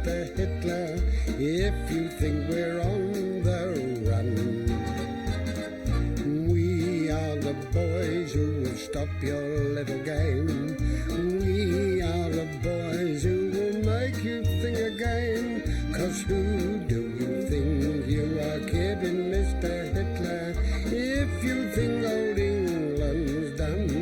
Mr. Hitler, if you think we're on the run. We are the boys who will stop your little game. We are the boys who will make you think again. 'Cause who do you think you are kidding, Mr. Hitler, if you think old England's done?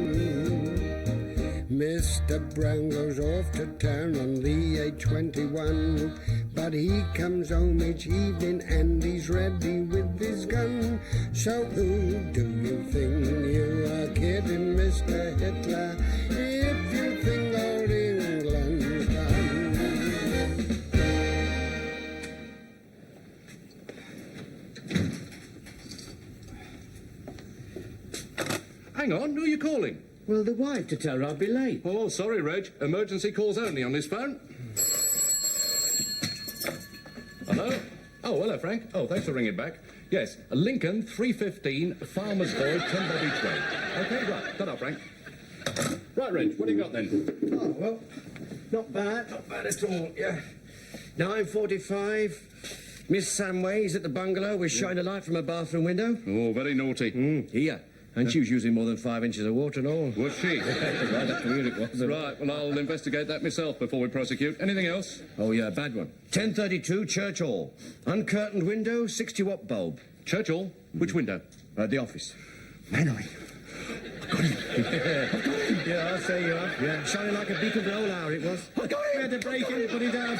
Mr. Brown goes off to town on the A21, but he comes home each evening and he's ready with his gun. So who do you think you are kidding, Mr. Hitler, if you think old England's done? Hang on, who are you calling? Well, the wife, to tell her I'll be late. Oh, sorry, Reg. Emergency calls only on this phone. Hello? Oh, hello, Frank. Oh, thanks for ringing back. Yes, Lincoln 315, Farmer's Boy, 10 Bobby Train. OK, right. Ta-da, Frank. Right, Reg, what do you got then? Oh, well, not bad at all, yeah. 9:45. Miss Samway's at the bungalow with shine a light from her bathroom window. Oh, very naughty. Here. And she was using more than 5 inches of water and all. Was she? Right up to it was. Right, well, I'll investigate that myself before we prosecute. Anything else? Oh, yeah, bad one. 10:32, Church Hall. Uncurtained window, 60-watt bulb. Churchill? Which window? The office. Manly. Yeah, I'll say you are. Yeah, shining like a beacon of the whole hour it was. I got him! We had to break in, put it down.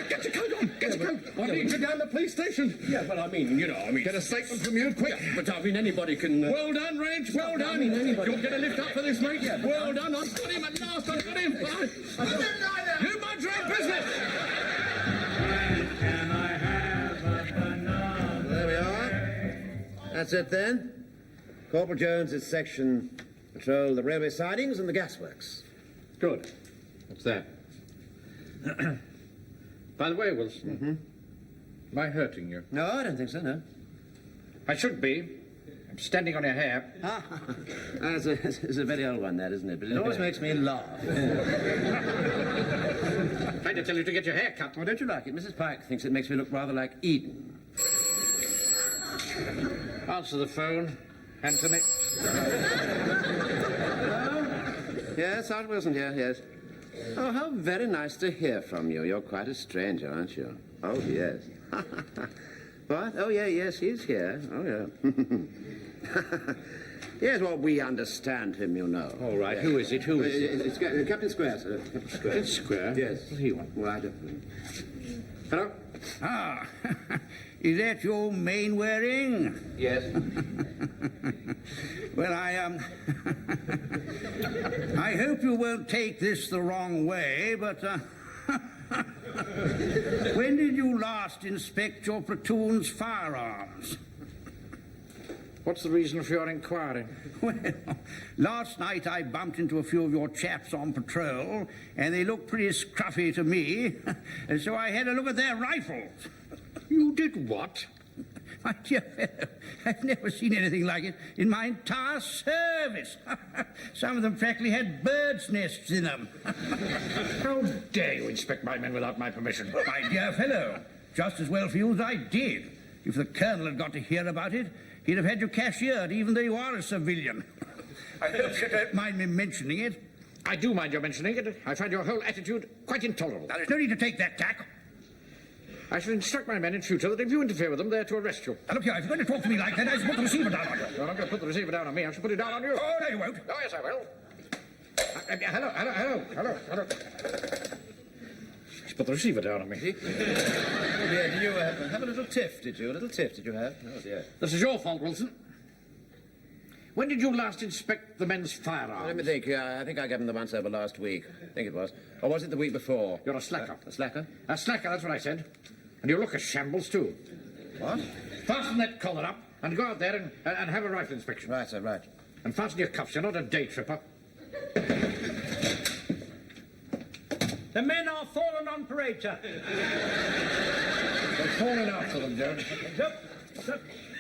Get your coat on! Get your coat! I need you down the police station. Yeah, but I mean, Get a statement from you, quick. But I mean, anybody can... Well done, Reg, well done. I mean, anybody... You'll get a lift up for this, mate. Yeah, well done, I've got him at last, I've got him. Right. You mind your own business. Can I have a banana? There we are. That's it then. Corporal Jones is section patrol the railway sidings and the gasworks. Good. What's that? By the way, Wilson, am I hurting you? No, I don't think so, no. I should be. I'm standing on your hair. It's a very old one, that, isn't it? But it always makes me laugh. Trying to tell you to get your hair cut. Oh, don't you like it? Mrs. Pike thinks it makes me look rather like Eden. Answer the phone, Anthony. Yes, Sergeant Wilson here, yes. Oh, how very nice to hear from you. You're quite a stranger, aren't you? Oh, yes. What? Oh, yeah, yes, he's here. Oh, yeah. Yes, well, we understand him, you know. All right, who is it? Who is it? It's Captain Square, sir. Captain Square. Captain Square? Yes. What do you want? Well, I don't... Hello? Ah, is that your Mainwaring? Yes. Well, I hope you won't take this the wrong way, but, when did you last inspect your platoon's firearms? What's the reason for your inquiry? Well, last night I bumped into a few of your chaps on patrol, and they looked pretty scruffy to me, and so I had a look at their rifles. You did what? My dear fellow, I've never seen anything like it in my entire service. Some of them practically had birds' nests in them. How dare you inspect my men without my permission? My dear fellow, just as well for you as I did. If the colonel had got to hear about it, he'd have had you cashiered, even though you are a civilian. I hope you don't mind me mentioning it. I do mind your mentioning it. I find your whole attitude quite intolerable. Now, there's no need to take that tack. I shall instruct my men in future that if you interfere with them, they're to arrest you. Now, look here, if you're going to talk to me like that, I shall put the receiver down on you. You're not going to put the receiver down on me. I shall put it down on you. Oh, no, you won't. Oh, yes, I will. Hello. Just put the receiver down on me. Oh, dear, did you have a little tiff, did you? A little tiff, did you have? Oh, dear. This is your fault, Wilson. When did you last inspect the men's firearms? Let me think. I think I gave them the once over last week. I think it was. Or was it the week before? You're a slacker. A slacker? A slacker, that's what I said. And you look a shambles, too. What? Fasten that collar up and go out there and have a rifle inspection. Right, sir, right. And fasten your cuffs. You're not a day tripper. The men are fallen on parade, sir. They're falling after them, Jones. Up.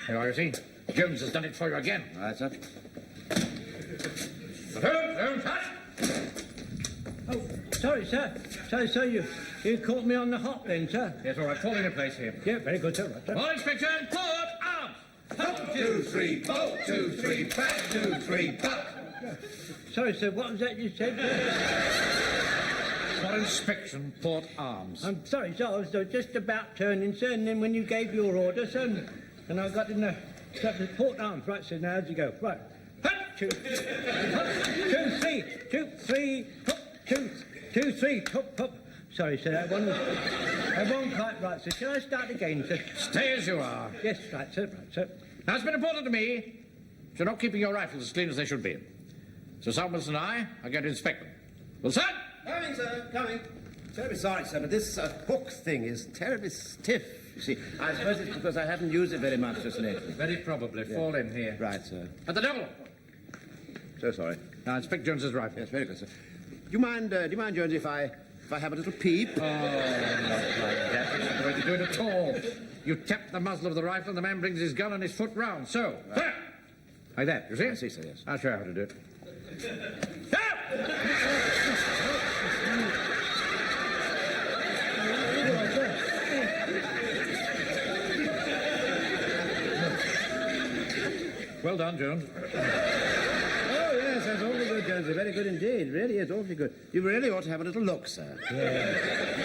Here are you, see? Jones has done it for you again. Right, sir. Jones, Oh, sorry. sorry, sir. So you caught me on the hop then, sir? Yes, all right, fall into place here. Yeah, very good, sir. Right, sir. All inspection, port arms! 1, 2, 3, boat, 2, 3, back, 2, 3, buck. Sorry, sir, what was that you said? For inspection, port arms. I'm sorry, sir, I was just about turning, sir, and then when you gave your order, sir, and I got the port arms. Right, sir, now how'd you go? Right. 1, 2, 3, 2, 3, hop, 2, 3, hop, hop. Sorry, sir, that wasn't quite right, sir. Shall I start again, sir? Stay as you are. Yes, right, sir, right, sir. Now, it's been reported to me you're not keeping your rifles as clean as they should be. So Samuels and I are going to inspect them. Wilson? Coming, sir, coming. Terribly sorry, sir, but this hook thing is terribly stiff. You see, I suppose it's because I haven't used it very much just lately. Very probably. Fall in here. Right, sir. At the devil! So sorry. Now, inspect Jones's rifle. Yes, very good, sir. Do you mind, Jones, if I have a little peep? Oh, not like that. That's not the way to do it at all. You tap the muzzle of the rifle and the man brings his gun and his foot round. So, there! Like that, you see? I see, sir, yes. I'll show you how to do it. Well done, Jones. Oh, yes, that's awfully good, Jonesy. Very good indeed. Really is awfully good. You really ought to have a little look, sir.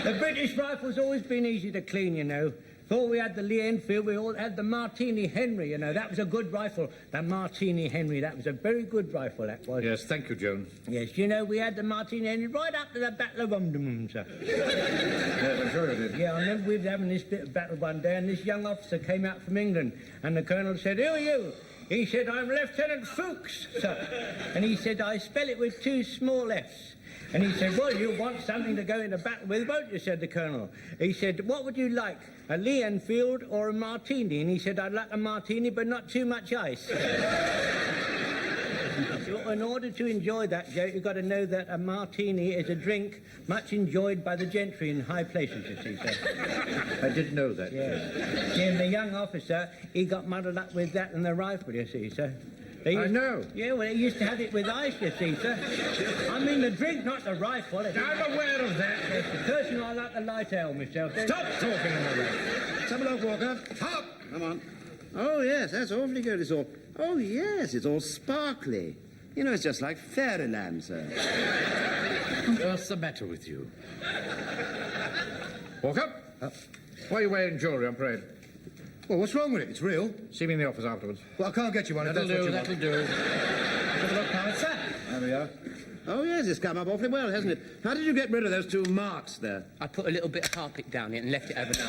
The British rifle's always been easy to clean, you know. Before we had the Lee Enfield, we all had the Martini Henry, you know. That was a good rifle. The Martini Henry, that was a very good rifle, that was. Yes, thank you, Jones. Yes, you know, we had the Martini Henry right up to the Battle of Omdurman, sir. Yes, I'm sure you did. Yeah, I remember we were having this bit of battle one day, and this young officer came out from England, and the colonel said, "Who are you?" He said, "I'm Lieutenant Fuchs, sir." And he said, "I spell it with 2 small F's." And he said, "Well, you want something to go into battle with, won't you?" said the colonel. He said, "What would you like, a Lee Enfield or a martini?" And he said, "I'd like a martini, but not too much ice." In order to enjoy that joke, you've got to know that a martini is a drink much enjoyed by the gentry in high places, you see, sir. I didn't know that. Yeah. And the young officer, he got muddled up with that and the rifle, you see, sir. I know. Yeah, well, he used to have it with ice, you see, sir. I mean the drink, not the rifle. I'm aware of that. Personally, I like the light ale myself. Stop talking in the room. Let's have a look, Walker. Stop! Come on. Oh, yes, that's awfully good. It's all... Oh, yes, it's all sparkly. You know, it's just like fairyland, sir. What's the matter with you? Walker? Why are you wearing jewellery on parade? Well, what's wrong with it? It's real. See me in the office afterwards. Well, I can't get you one if That'll that's what do, you want. that'll do. Have a look now, it's that. There we are. Oh, yes, it's come up awfully well, hasn't it? How did you get rid of those 2 marks there? I put a little bit of carpet down it and left it overnight.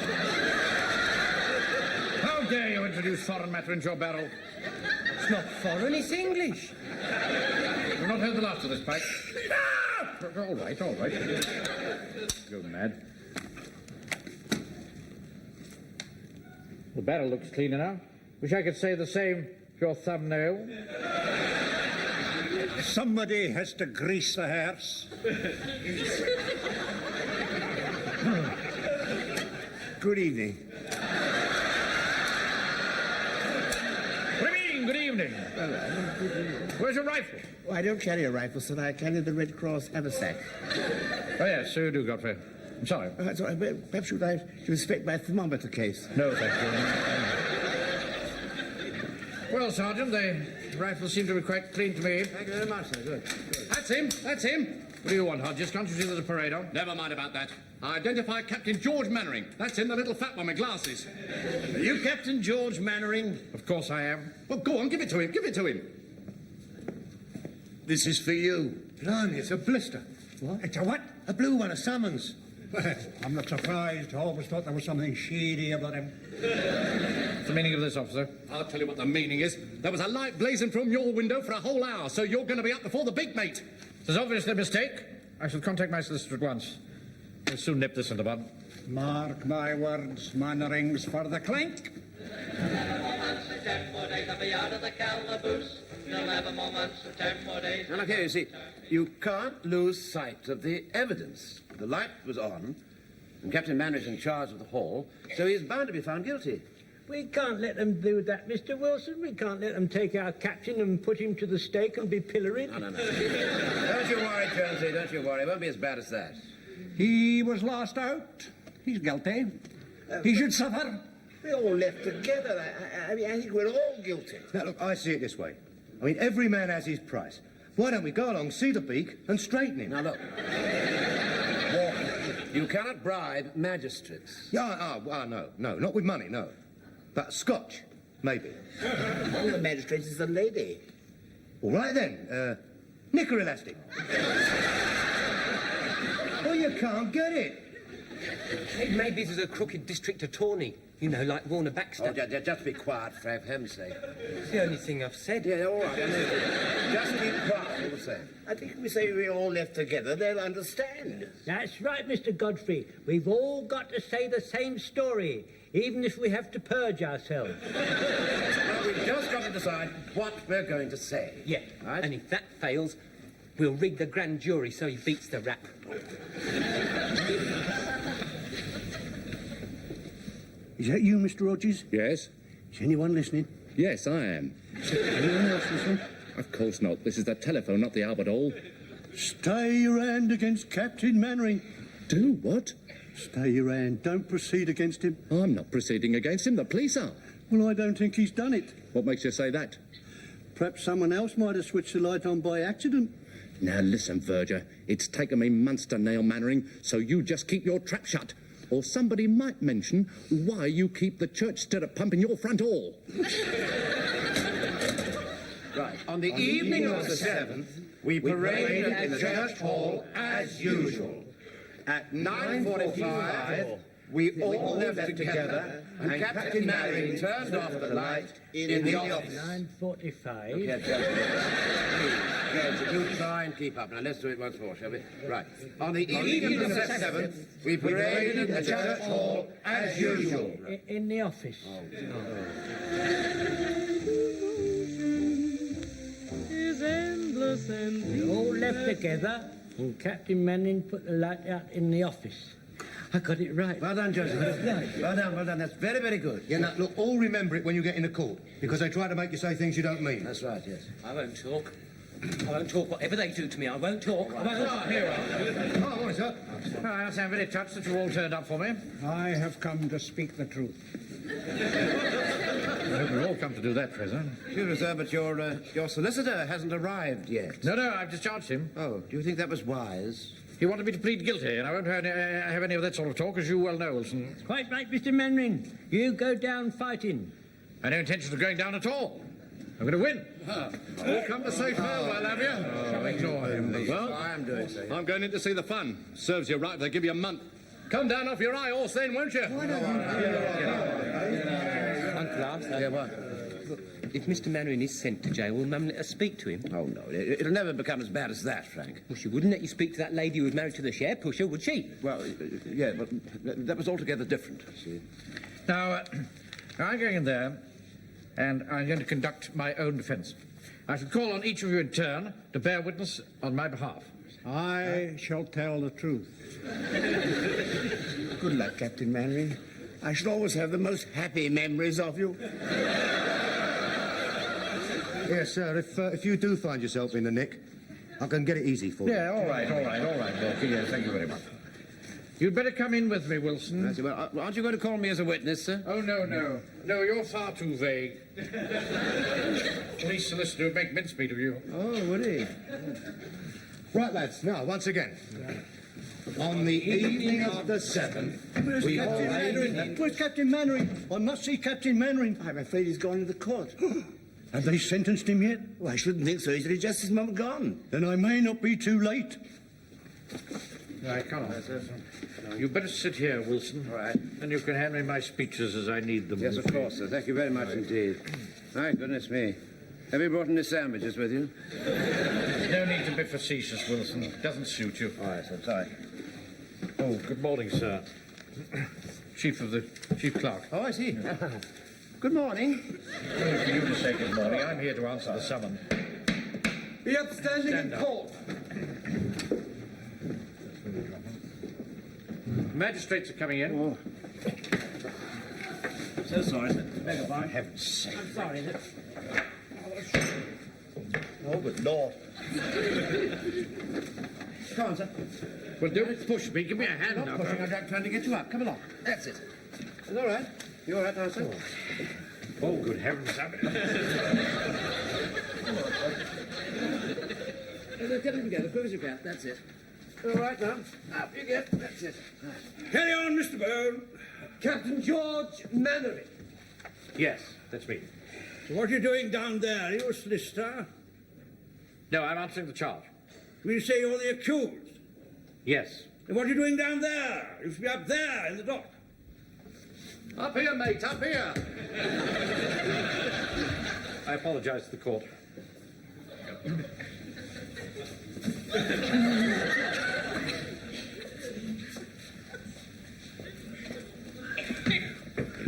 How dare you introduce foreign matter into your barrel? It's not foreign, it's English. You've not heard the last of this, Pike. All right, all right. Go mad. The barrel looks cleaner now. Wish I could say the same for your thumbnail. Somebody has to grease the hearse. Good evening. Good evening. Where's your rifle? Oh, I don't carry a rifle, sir. I carry the Red Cross haversack. Oh, yes, so you do, Godfrey. I'm sorry. That's all right. Perhaps should I inspect my thermometer case? No, thank you. Well, Sergeant, the rifles seem to be quite clean to me. Thank you very much, sir. Good. That's him. That's him. What do you want, Hodges? Can't you see there's a parade on? Never mind about that. I identify Captain George Mannering. That's him, the little fat one with glasses. Are you Captain George Mannering? Of course I am. Well, go on, give it to him. Give it to him. This is for you. Blimey, it's a blister. What? It's a what? A blue one, a summons. Well, I'm not surprised. I always thought there was something shady about him. What's the meaning of this, officer? I'll tell you what the meaning is. There was a light blazing from your window for a whole hour, so you're going to be up before the big mate. There's obviously a mistake. I shall contact my solicitor at once. We'll soon nip this in the bud. Mark my words, Mannering's for the clink. Now, look here, you see, you can't lose sight of the evidence. The light was on, and Captain Mannering's in charge of the hall, so he's bound to be found guilty. We can't let them do that, Mr. Wilson. We can't let them take our captain and put him to the stake and be pilloried. No. Don't you worry, Jonesy, don't you worry. It won't be as bad as that. He was last out. He's guilty. He should suffer. We all left together. I mean, I think we're all guilty. Now, look, I see it this way. I mean, every man has his price. Why don't we go along, see the beak, and straighten him? Now, look. You cannot bribe magistrates. Yeah, no, not with money, no. But scotch, maybe. One of the magistrates is a lady. All right then, knicker elastic. Oh, you can't get it. Maybe there's a crooked district attorney, you know, like Warner Baxter. Oh, just be quiet, for heaven's sake. It's the only thing I've said. Yeah, all right. Just keep quiet, all the same. I think if we say we all left together, they'll understand. That's right, Mr. Godfrey. We've all got to say the same story, even if we have to purge ourselves. Well, we've just got to decide what we're going to say. Yeah, Right? and if that fails, we'll rig the grand jury so he beats the rap. Is that you, Mr. Rogers? Yes? Is anyone listening? Yes, I am. Anyone else listening? Of course not. This is the telephone, not the Albert Hall. Stay your hand against Captain Mannering. Do what? Stay your hand. Don't proceed against him. I'm not proceeding against him. The police are. Well, I don't think he's done it. What makes you say that? Perhaps someone else might have switched the light on by accident. Now listen, Verger. It's taken me months to nail Mannering, so you just keep your trap shut. Or somebody might mention why you keep the church stirrup pump in your front hall. Right. On the evening of the 7th, we paraded in the church hall as usual. At 9:45, we all left together, and Captain Mannering turned off the light in the office. 9:45. Yes, you try and keep up. Now, let's do it once more, shall we? Right. On the evening of the 7th, we paraded in the church hall as usual. In the office. We all left together, and Captain Manning put the light out in the office. I got it right. Well done, Joseph. Well done. That's very, very good. Yeah, now, look, all remember it when you get into court, because they try to make you say things you don't mean. That's right, yes. I won't talk. I won't talk. Whatever they do to me, I won't talk. I won't. Oh, morning, sir. I'm very touched that you all turned up for me. I have come to speak the truth. I hope we'll all come to do that, Fraser. Excuse me, sir, but your solicitor hasn't arrived yet. No, I've discharged him. Oh, do you think that was wise? He wanted me to plead guilty, and I won't have any of that sort of talk, as you well know, Wilson. Quite right, Mr. Mannering. You go down fighting. I no intention of going down at all. I'm going to win. All come to say farewell, have you? Shall ignore him. Well, I am doing so. I'm going in to see the fun. Serves you right if they give you a month. Come down off your high horse then, won't you? Uncle, Yeah, what? if Mr. Mannering is sent to jail, will Mum let us speak to him? Oh, no. It'll never become as bad as that, Frank. Well, she wouldn't let you speak to that lady who was married to the share pusher, would she? Well, yeah, but that was altogether different, see. Now, I'm going in there, and I'm going to conduct my own defence. I shall call on each of you in turn to bear witness on my behalf. I shall tell the truth. Good luck, Captain Mannering. I shall always have the most happy memories of you. Yes, sir, if you do find yourself in the nick, I can get it easy for you. Yeah, all right, Walker. Yes, thank you very much. You'd better come in with me, Wilson. I see. Well, aren't you going to call me as a witness, sir? Oh, no. No, you're far too vague. Police solicitor would make mincemeat of you. Oh, would he? Right, lads, now, once again. On the evening of the 7th, we all... Where's Captain Mannering? I must see Captain Mannering. I'm afraid he's gone to the court. Have they sentenced him yet? Well, I shouldn't think so. He's only just his mum gone. Then I may not be too late. I can't. You better sit here, Wilson. All right. And you can hand me my speeches as I need them. Yes, of course, sir. Thank you very much indeed. My goodness me. Have you brought any sandwiches with you? No need to be facetious, Wilson. It doesn't suit you. All right, sir. Sorry. Oh, good morning, sir. Chief Clerk. Oh, I see. Good morning. For you to say good morning. I'm here to answer the summons. Be upstanding in court. Magistrates are coming in. Oh. So sorry, sir. Beg your pardon. Heaven's sake. I'm sorry. Oh, good Lord. Come on, sir. Well, don't push me. Give me a hand Not now. pushing, I'm trying to get you up. Come along. That's it. It's all right. You all right now, sir? Oh, good heavens. Get him together. Close your back. That's it. All right now. Up you get. That's it. Carry on, Mr. Bone. Captain George Mannering. Yes, that's me. So what are you doing down there? Are you a solicitor? No, I'm answering the charge. You say you're the accused? Yes. Then what are you doing down there? You should be up there in the dock. Up here, mate, up here. I apologize to the court.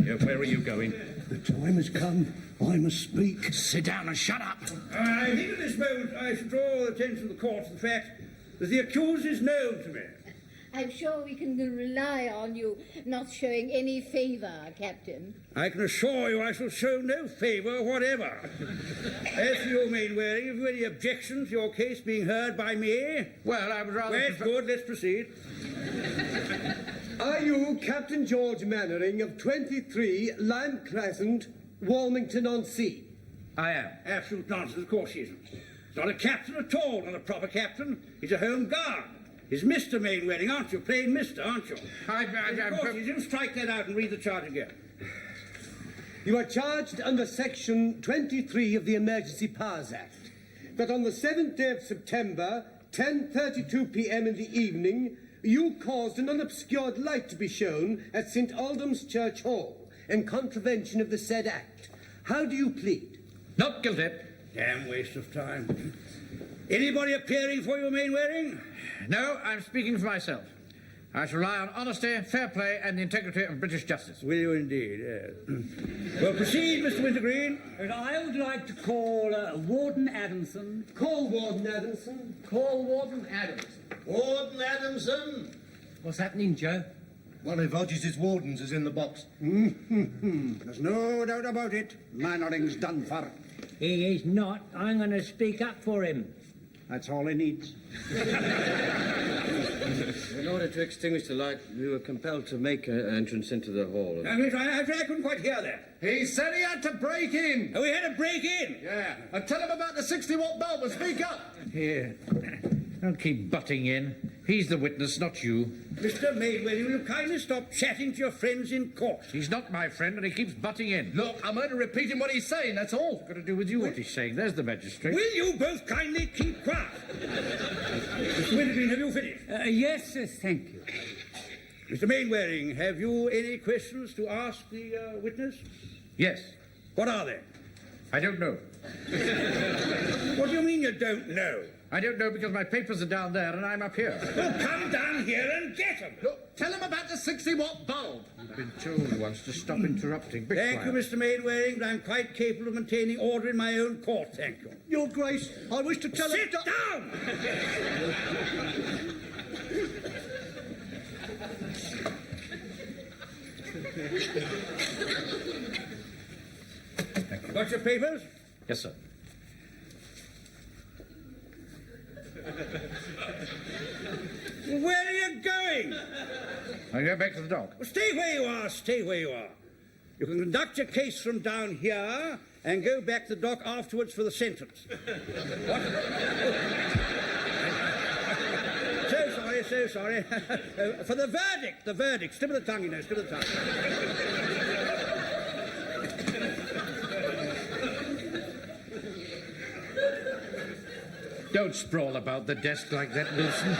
Yeah, where are you going? The time has come. I must speak. Sit down and shut up. I think at this moment I should draw the attention of the court to the fact that the accused is known to me. I'm sure we can rely on you not showing any favour, Captain. I can assure you I shall show no favour whatever. As for you, Mainwaring, have you any objections to your case being heard by me? Well, I would rather... That's good. Let's proceed. Are you Captain George Mannering of 23 Lime Crescent, Walmington-on-Sea? I am. Absolute nonsense. Of course he isn't. He's not a captain at all, not a proper captain. He's a home guard. He's Mr. Mainwaring, aren't you? Plain Mr., aren't you? Of course, you strike that out and read the charge again. You are charged under Section 23 of the Emergency Powers Act that on the 7th day of September, 10:32 p.m. in the evening, you caused an unobscured light to be shown at St. Aldham's Church Hall in contravention of the said act. How do you plead? Not guilty. Damn waste of time. Anybody appearing for you, Mainwaring? No, I'm speaking for myself. I shall rely on honesty, fair play, and the integrity of British justice. Will you indeed? Yes. Well, proceed, Mr. Wintergreen. And I would like to call Warden Adamson. Call Warden Adamson. Call Warden Adamson. Warden Adamson! What's happening, Joe? One of Hodges' wardens is in the box. There's no doubt about it. Mannering's done for. He is not. I'm going to speak up for him. That's all he needs. In order to extinguish the light, we were compelled to make an entrance into the hall. I couldn't quite hear that. He said he had to break in. Oh, we had to break in. Yeah, and tell him about the 60-watt bulb and speak up. Here. Don't keep butting in. He's the witness, not you. Mr. Mainwaring, will you kindly stop chatting to your friends in court? He's not my friend, and he keeps butting in. Look, I'm only repeating what he's saying, that's all. Got to do with you what he's saying. There's the magistrate. Will you both kindly keep quiet? Mr. Wintergreen, have you finished? Yes, thank you. Mr. Mainwaring, have you any questions to ask the witness? Yes. What are they? I don't know. What do you mean you don't know? I don't know because my papers are down there and I'm up here. Well, come down here and get them. Look, tell him about the 60-watt bulb. I've been told once to stop interrupting. Be Thank quiet. you, Mr. Mainwaring, but I'm quite capable of maintaining order in my own court, thank you. Your Grace, I wish to tell Sit down! Got your papers? Yes, sir. Where are you going? I go back to the dock. Well, stay where you are, stay where you are. You can conduct your case from down here and go back to the dock afterwards for the sentence. What? So sorry. For the verdict. Slip of the tongue, you know, slip of the tongue. Don't sprawl about the desk like that, Wilson.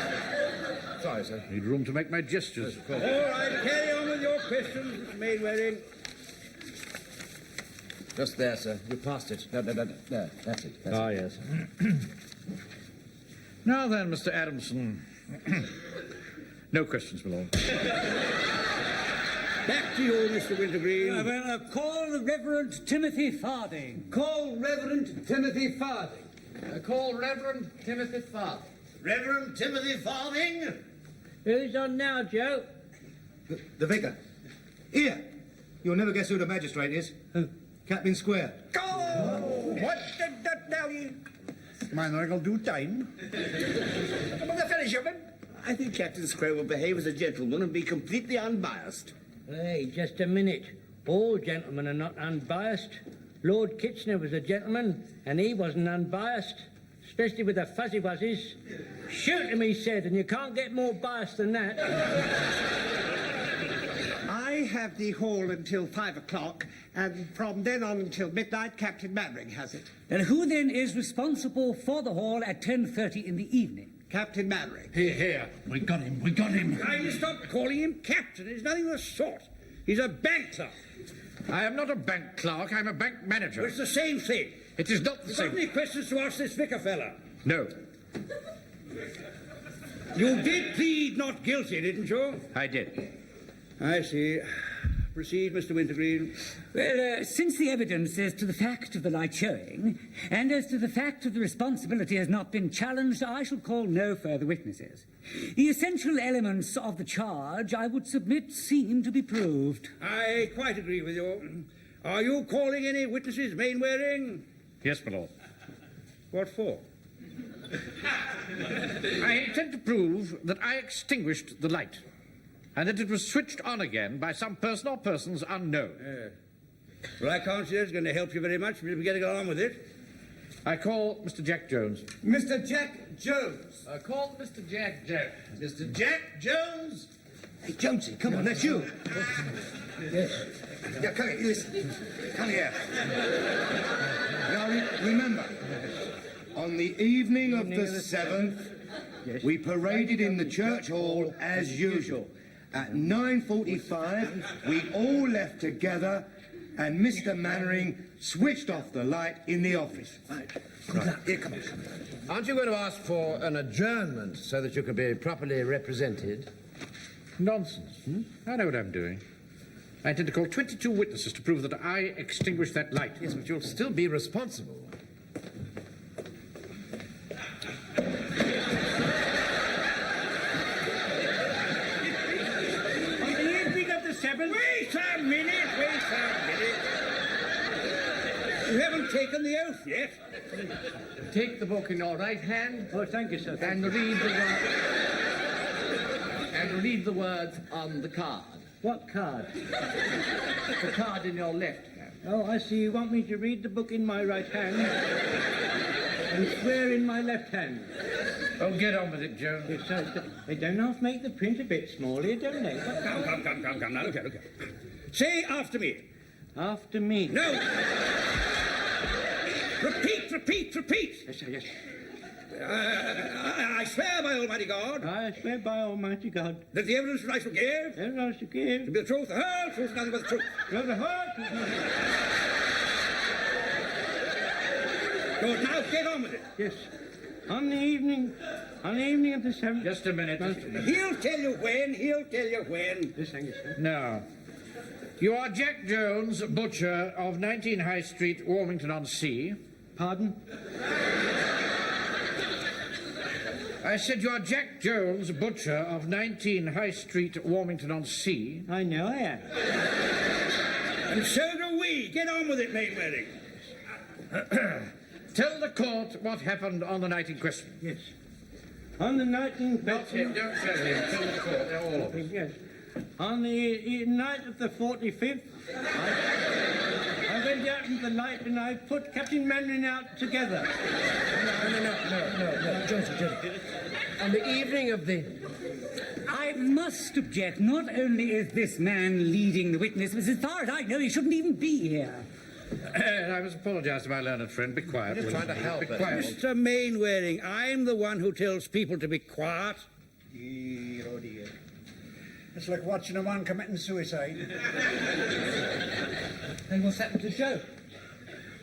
Sorry, sir. Need room to make my gestures, of course. All right, carry on with your questions, Mr. Mainwaring. Just there, sir. You passed it. No, there. That's it. Yes. Now then, Mr. Adamson. No questions, my lord. Back to you, Mr. Wintergreen. Call the Reverend Timothy Farthing. Call Reverend Timothy Farthing. Call Reverend Timothy Farthing. Reverend Timothy Farthing? Who's on now, Joe? The vicar. Here. You'll never guess who the magistrate is. Captain Square. Go! What did that now you... Mine will do time. But the finish of it, I think Captain Square will behave as a gentleman and be completely unbiased. Hey, just a minute. All gentlemen are not unbiased. Lord Kitchener was a gentleman, and he wasn't unbiased, especially with the fuzzy wuzzies. Shoot him, he said, and you can't get more biased than that. I have the hall until 5 o'clock, and from then on until midnight, Captain Maverick has it. And who then is responsible for the hall at 10:30 in the evening? Captain Maverick. Here, here. We got him. We got him. Kindly stop calling him captain. He's nothing of the sort. He's a bank clerk. I am not a bank clerk. I'm a bank manager. It's the same thing. It is not the You got same. any questions to ask this vicar fella? No, You did plead not guilty, didn't you? I did. I see. Proceed, Mr. Wintergreen. Well, since the evidence as to the fact of the light showing, and as to the fact of the responsibility has not been challenged, I shall call no further witnesses. The essential elements of the charge, I would submit, seem to be proved. I quite agree with you. Are you calling any witnesses, Mainwaring? Yes, my lord. What for? I intend to prove that I extinguished the light, and that it was switched on again by some person or persons unknown. Well, I can't see it's going to help you very much. We'll be getting on with it. I call Mr. Jack Jones. Mr. Jack Jones. Call Mr. Jack Jones. Mr. Jack Jones. Hey, Jonesy, come on, that's you. Yes. Yeah, come here. Listen. Come here. Now, remember, on the evening of the 7th, we paraded in the church hall as usual. At 9:45, we all left together, and Mr. Mannering switched off the light in the office. Right. Here, come on. Aren't you going to ask for an adjournment so that you can be properly represented? Nonsense. I know what I'm doing. I intend to call 22 witnesses to prove that I extinguished that light. Yes, but you'll still be responsible. On the evening of the 7th... Wait a minute. You haven't taken the oath yet. Take the book in your right hand. Oh, thank you, sir. And read the words on the card. What card? The card in your left hand. Oh, I see. You want me to read the book in my right hand and swear in my left hand. Oh, get on with it, Jones. Yes, sir. They don't half make the print a bit smaller, don't they? Come. Now, look here. Say after me. After me. No. Repeat. Yes, sir, yes. I swear by Almighty God. I swear by Almighty God. That the evidence that I shall give. Evidence to give. To be the truth, the whole truth, nothing but the truth. The whole truth. Good, now get on with it. Yes. On the evening of the 7th... Just a minute. He'll tell you when. Yes, thank you, sir. Now, you are Jack Jones, butcher of 19 High Street, Warmington-on-Sea. Pardon? I said you are Jack Jones, butcher of 19 High Street, Warmington-on-Sea. I know I am. And so do we. Get on with it, Mainwaring. Tell the court what happened on the night in question. Yes. On the night in Not him, don't tell him. Tell the court, they're all of them. Yes. On the night of the 45th, I went out into the light and I put Captain Mannering out together. No, Jonesy. On the evening of the... I must object. Not only is this man leading the witness, but as far as I know, he shouldn't even be here. I must apologise to my learned friend. Be quiet. Just trying to help Be it. quiet. Mr. Mainwaring, I'm the one who tells people to be quiet. Dear, oh dear. It's like watching a man committing suicide. And what's happened to Joe?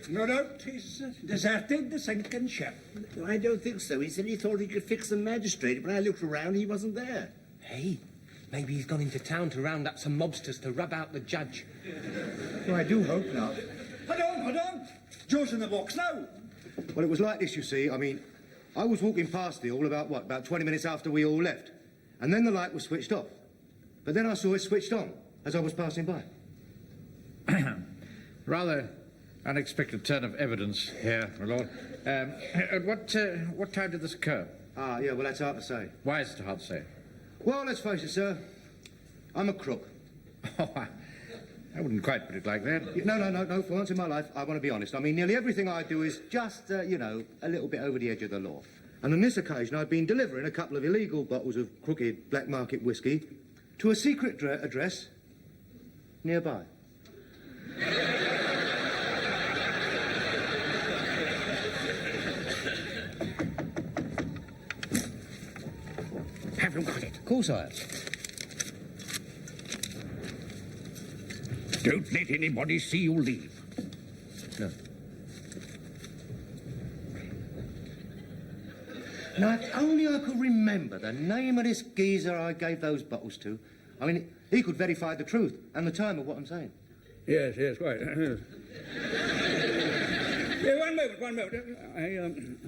No doubt he's deserted the sinking ship. I don't think so. He said he thought he could fix the magistrate. When I looked around, he wasn't there. Hey, maybe he's gone into town to round up some mobsters to rub out the judge. Well, I do hope not. Hold on. Joe's in the box now. Well, it was like this, you see. I mean, I was walking past the hall about 20 minutes after we all left. And then the light was switched off. But then I saw it switched on as I was passing by. Rather unexpected turn of evidence here, my lord. At what time did this occur? Ah, yeah, well, that's hard to say. Why is it hard to say? Well, let's face it, sir. I'm a crook. Oh, I wouldn't quite put it like that. No. For once in my life, I want to be honest. I mean, nearly everything I do is just, you know, a little bit over the edge of the law. And on this occasion, I've been delivering a couple of illegal bottles of crooked black market whiskey to a secret address nearby. Have you got it? Of course I have. Don't let anybody see you leave. No. Now, if only I could remember the name of this geezer I gave those bottles to. I mean, he could verify the truth and the time of what I'm saying. Yes, quite. Yeah, one moment. I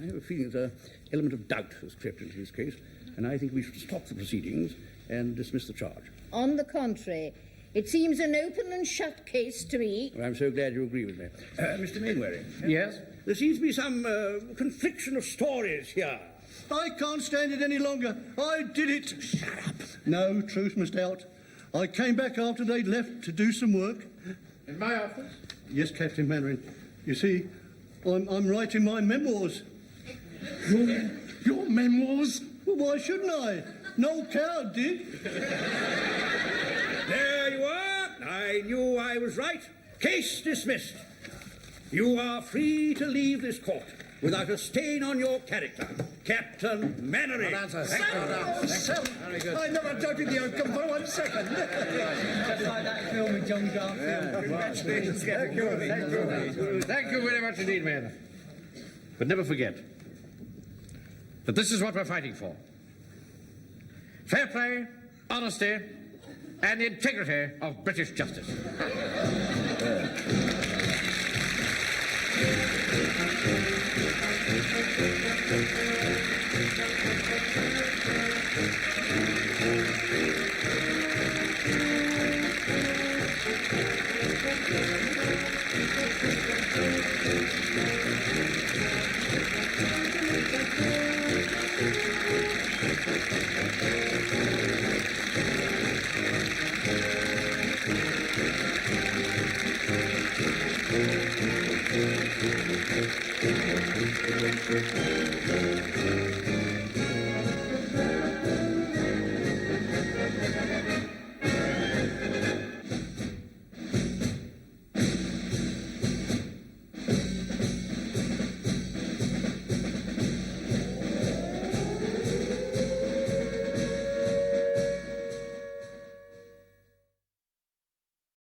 have a feeling there's an element of doubt has crept into this case, and I think we should stop the proceedings and dismiss the charge. On the contrary, it seems an open and shut case to me. Well, I'm so glad you agree with me. Mr. Mainwaring. Yes? There seems to be some confliction of stories here. I can't stand it any longer. I did it. Shut up. No, truth must out. I came back after they'd left to do some work. In my office? Yes, Captain Mainwaring. You see, I'm writing my memoirs. Your memoirs? Well, why shouldn't I? Noel Coward did. There you are. I knew I was right. Case dismissed. You are free to leave this court without a stain on your character. Captain Mannering. Very good. I never doubted the outcome for 1 second. Just like that film with John Garfield. Congratulations. Thank you very much indeed, man. But never forget that this is what we're fighting for. Fair play, honesty, and the integrity of British justice. Thank you.